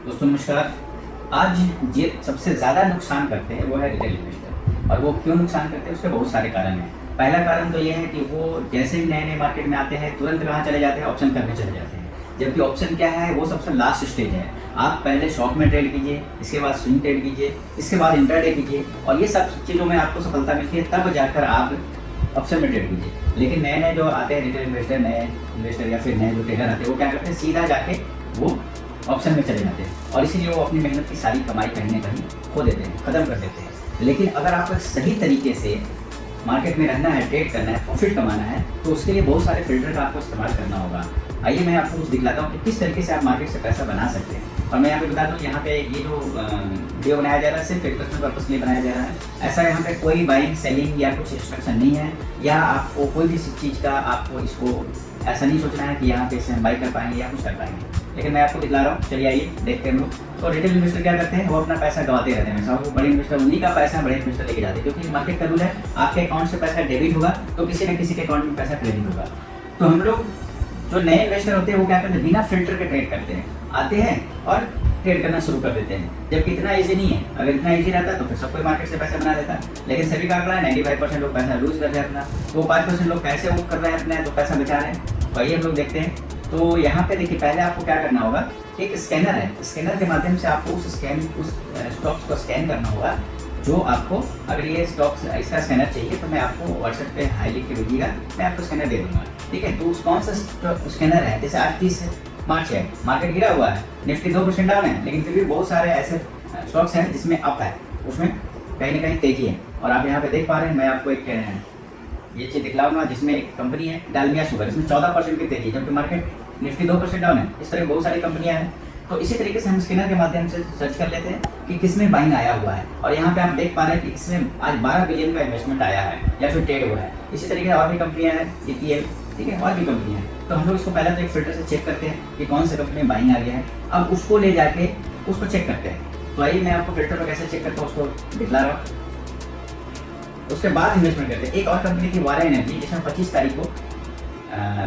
दोस्तों नमस्कार। आज ये सबसे ज़्यादा नुकसान करते हैं वो है रिटेल इन्वेस्टर। और वो क्यों नुकसान करते हैं उसके बहुत सारे कारण हैं। पहला कारण तो ये है कि वो जैसे ही नए-नए मार्केट में आते हैं तुरंत कहाँ चले जाते हैं, ऑप्शन करने चले जाते हैं। जबकि ऑप्शन क्या है, वो सबसे लास्ट स्टेज है। आप पहले शॉर्ट में ट्रेड कीजिए, इसके बाद स्विंग ट्रेड कीजिए, इसके बाद इंट्राडे कीजिए और ये सब चीज़ों में आपको सफलता मिलती है, तब जाकर आप ऑप्शन में ट्रेड कीजिए। लेकिन नए-नए जो आते हैं रिटेल इन्वेस्टर, नए इन्वेस्टर या फिर नए जो ट्रेडर आते हैं, वो क्या करते हैं, सीधा जाके वो ऑप्शन में चले जाते हैं और इसीलिए वो अपनी मेहनत की सारी कमाई कहीं न कहीं खो देते हैं, ख़त्म कर देते हैं। लेकिन अगर आपको सही तरीके से मार्केट में रहना है, ट्रेड करना है, प्रॉफिट कमाना है, तो उसके लिए बहुत सारे फ़िल्टर का आपको इस्तेमाल करना होगा। आइए मैं आपको कुछ दिखलाता हूँ कि किस तरीके से आप मार्केट से पैसा बना सकते हैं। और मैं यहाँ पे बता दूँ, यहाँ पे ये जो वीडियो बनाया जा रहा है सिर्फ एजुकेशनल पर्पज़ के लिए बनाया जा रहा है। ऐसा यहाँ पे कोई बाइंग, सेलिंग या कुछ इंस्ट्रक्शन नहीं है, या आपको कोई भी चीज़ का आपको इसको ऐसा नहीं सोचना है कि यहाँ पे इसे हम बाई कर पाएंगे या कुछ कर पाएंगे। लेकिन मैं आपको दिखला रहा हूँ, चलिए आइए देखते हैं हम लोग। तो रिटेल इन्वेस्टर क्या करते हैं, वो अपना पैसा गंवाते रहते हैं। वो बड़े इन्वेस्टर उन्हीं का पैसा बड़े इन्वेस्टर लेके जाते हैं, क्योंकि मार्केट का रूल है, आपके अकाउंट से पैसा डेबिट होगा तो किसी न किसी के अकाउंट में पैसा क्रेडिट होगा। तो हम लोग जो नए इन्वेस्टर होते हैं वो क्या करते हैं, बिना फिल्टर के ट्रेड करते हैं, आते हैं और ट्रेड करना शुरू कर देते हैं। जबकि इतना ईजी नहीं है। अगर इतना ईजी रहता तो फिर सब कोई मार्केट से पैसा बना लेता। लेकिन सभी का आंकड़ा है 95% लोग पैसा लूज कर रहे हैं अपना, वो 5% लोग पैसे वो कर रहे हैं अपना, तो पैसा बचा रहे हैं। तो आइए हम लोग देखते हैं। तो यहाँ पे देखिए, पहले आपको क्या करना होगा, एक स्कैनर है, स्कैनर के माध्यम से आपको उस स्टॉक्स को स्कैन करना होगा जो आपको, अगर ये स्टॉक्स इसका स्कैनर चाहिए तो मैं आपको व्हाट्सएप पे हाई लिख के भेजिएगा, मैं आपको स्कैनर दे दूँगा। ठीक है, तो कौन सा स्कैनर है, जैसे आज 30 मार्च है, मार्केट गिरा हुआ है, निफ्टी 2% डाउन है, लेकिन फिर भी बहुत सारे ऐसे स्टॉक्स हैं जिसमें अप है, उसमें कहीं ना कहीं तेजी है। और आप यहाँ पे देख पा रहे हैं, मैं आपको एक ये चीज़ दिखलाऊंगा जिसमें एक कंपनी है डालमिया शुगर, इसमें 14% की तेजी है, जबकि मार्केट निफ्टी 2% डाउन है। इस तरह बहुत सारी कंपनियां हैं। तो इसी तरीके से हम स्कैनर के माध्यम से सर्च कर लेते हैं कि किसमें बाइंग आया हुआ है। और यहाँ पे आप देख पा रहे हैं कि इसमें आज 12 बिलियन का इन्वेस्टमेंट आया है या फिर ट्रेड हुआ है। इसी तरीके से और भी कंपनियां हैं, EPL, ठीक है, और भी कंपनियां हैं। तो हम लोग इसको पहले तो एक फिल्टर से चेक करते हैं कि कौन सी कंपनी में बाइंग आ गया है, अब उसको ले जाके उसको चेक करते हैं। तो आइए मैं आपको फिल्टर को कैसे चेक करता हूँ उसको दिखला रहा हूँ। उसके बाद इन्वेस्टमेंट करते हैं। एक और कंपनी थी वारा एनर्जी, जिसमें 25 तारीख को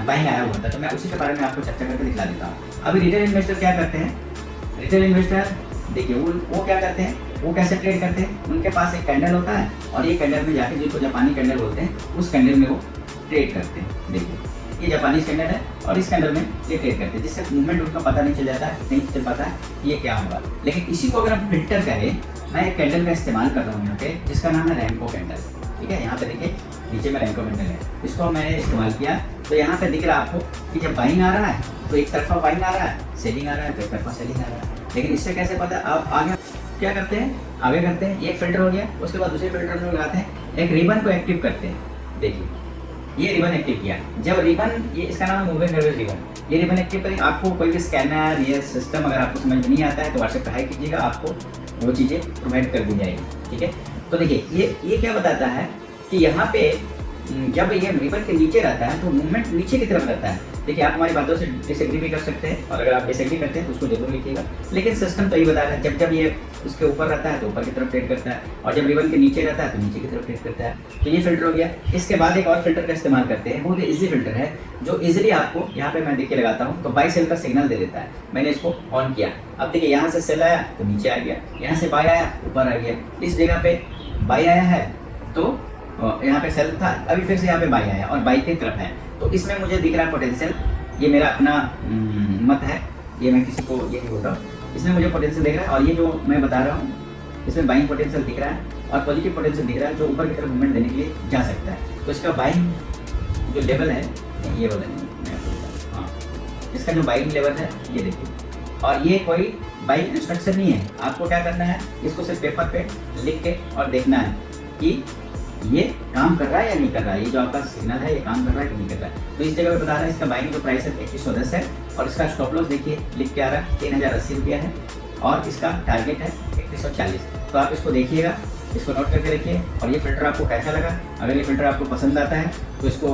बाइंग आया हुआ था, तो मैं उसी के बारे में आपको चर्चा करके दिखला देता हूँ। अभी रिटेल इन्वेस्टर क्या करते हैं, रिटेल इन्वेस्टर देखिए वो क्या करते हैं, वो कैसे ट्रेड करते हैं। उनके पास एक कैंडल होता है और ये कैंडल में जाके, जिसको जापानी कैंडल बोलते हैं, उस कैंडल में वो ट्रेड करते हैं। देखिए ये जापानी कैंडल है और इस कैंडल में ये ट्रेड करते हैं, जिससे मूवमेंट उनका पता नहीं चल जाता है, नहीं चल पाता है ये क्या होगा। लेकिन इसी को अगर हम फिल्टर करें, मैं एक कैंडल का इस्तेमाल कर रहा हूँ यहाँ पे, जिसका नाम है रैंको कैंडल। ठीक है, यहाँ पे देखिए नीचे में रैंको कैंडल है, इसको मैंने इस्तेमाल किया तो यहाँ पे दिख रहा है आपको कि जब बाइंग आ रहा है तो एक तरफा बाइंग आ रहा है, सेलिंग आ रहा है तो एक तरफा सेलिंग आ रहा है। लेकिन इससे कैसे पता, आप आगे क्या करते हैं, आगे करते हैं, एक फिल्टर हो गया, उसके बाद दूसरे फिल्टर में लगाते हैं, एक रिबन को एक्टिव करते हैं। देखिए ये रिबन एक्टिव किया, जब रिबन, ये इसका नाम है मूविंग एवरेज रिबन, ये रिबन एक्टिव करें। आपको कोई भी स्कैनर या सिस्टम अगर आपको समझ में नहीं आता है तो व्हाट्सएप पे हाई कीजिएगा, आपको वो चीज़ें प्रोवाइड कर दी जाएगी। ठीक है, तो देखिए ये क्या बताता है कि यहाँ पे जब ये रिबन के नीचे रहता है तो मूवमेंट नीचे की तरफ रहता है। देखिए आप हमारी बातों से डिसएग्री भी कर सकते हैं, और अगर आप डिसएग्री करते हैं तो उसको जरूर लिखिएगा, लेकिन सिस्टम तो यही बता रहा है, जब ये उसके ऊपर रहता है तो ऊपर की तरफ ट्रेड करता है, और जब रिबन के नीचे रहता है तो नीचे की तरफ ट्रेड करता है। तो ये फिल्टर हो गया। इसके बाद एक और फिल्टर का इस्तेमाल करते हैं, बहुत ईजी फिल्टर है, जो इजीली आपको यहाँ पे मैं देखिए लगाता हूँ तो बाई सेल का सिग्नल दे देता है। मैंने इसको ऑन किया, अब देखिए यहाँ से सेल आया तो नीचे आ गया, यहाँ से बाई आया ऊपर आ गया, इस जगह पे बाई आया है तो यहाँ पे सेल था, अभी फिर से यहाँ पे बाई आया और बाई की तरफ है, तो इसमें मुझे दिख रहा है पोटेंशियल। ये मेरा अपना मत है, ये मैं किसी को ये नहीं बोल रहा हूँ, इसमें मुझे पोटेंशियल दिख रहा है। और ये जो मैं बता रहा हूँ इसमें बाइंग पोटेंशियल दिख रहा है और पॉजिटिव पोटेंशियल दिख रहा है, जो ऊपर की तरफ मूवमेंट देने के लिए जा सकता है। तो इसका बाइंग जो लेवल है ये वाला नहीं, मैं आपको बता, हाँ, इसका जो बाइंग लेवल है ये देखिए। और ये कोई बाइंग इंस्ट्रक्शन नहीं है, आपको क्या करना है, इसको सिर्फ पेपर पे लिख के और देखना है कि ये काम कर रहा है या नहीं कर रहा है, ये जो आपका सिग्नल है ये काम कर रहा है कि नहीं कर रहा है। तो इस जगह पे बता रहा है इसका बाइंग जो प्राइस है 3110 है, और इसका स्टॉप लॉस देखिए लिख के आ रहा है 3080 रुपया है, और इसका टारगेट है 3140। तो आप इसको देखिएगा, इसको नोट करके रखिए। और ये फिल्टर आपको कैसा लगा, अगर ये फिल्टर आपको पसंद आता है तो इसको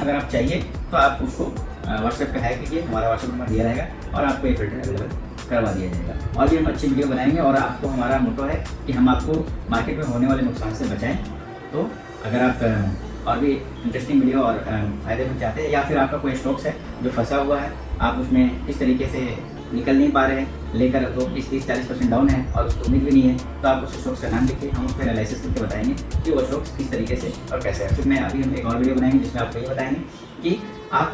अगर आप चाहिए तो आप उसको व्हाट्सएप पे हाई कीजिए, हमारा व्हाट्सएप नंबर दिया रहेगा और आपको ये फिल्टर अवेलेबल करवा दिया जाएगा। और भी हम अच्छी वीडियो बनाएंगे, और आपको हमारा मोटो है कि हम आपको मार्केट में होने वाले नुकसान से बचाएं। तो अगर आप और भी इंटरेस्टिंग वीडियो और फ़ायदेमंद चाहते हैं, या फिर आपका कोई स्टॉक्स है जो फंसा हुआ है, आप उसमें किस तरीके से निकल नहीं पा रहे हैं, लेकर वो 20-30-40% डाउन है और उसको उम्मीद भी नहीं है, तो आप उस स्टॉक्स का नाम लिखिए, हम उसका एनालिसिस करके बताएंगे कि वो स्टॉक्स किस तरीके से और कैसे है। फिर मैं अभी हम एक और वीडियो बनाएंगे जिसमें आपको ये बताएंगे कि आप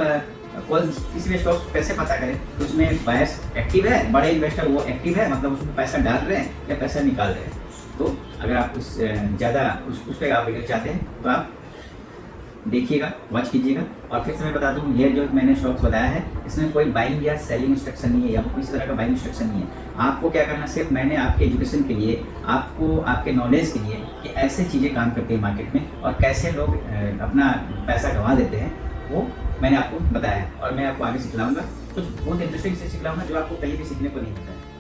कौन किसी भी स्टॉक्स को कैसे पता करें कि उसमें बायर्स एक्टिव है, बड़े इन्वेस्टर वो एक्टिव है, मतलब उसमें पैसा डाल रहे हैं या पैसा निकाल रहे हैं। तो अगर आप ज़्यादा उस पर आप वीडियो चाहते हैं तो आप देखिएगा, वॉच कीजिएगा। और फिर से मैं बता दूं, ये जो मैंने स्टॉक्स बताया है इसमें कोई बाइंग या सेलिंग इंस्ट्रक्शन नहीं है या किसी तरह का बाइंग इंस्ट्रक्शन नहीं है। आपको क्या करना, सिर्फ मैंने आपके एजुकेशन के लिए, आपको आपके नॉलेज के लिए कि ऐसे चीज़ें काम करती है मार्केट में और कैसे लोग अपना पैसा गंवा देते हैं, वो मैंने आपको बताया है। और मैं आपको आगे सिखलाऊंगा, कुछ बहुत इंटरेस्टिंग से सिखलाऊंगा जो आपको कहीं भी सीखने को नहीं मिलता है।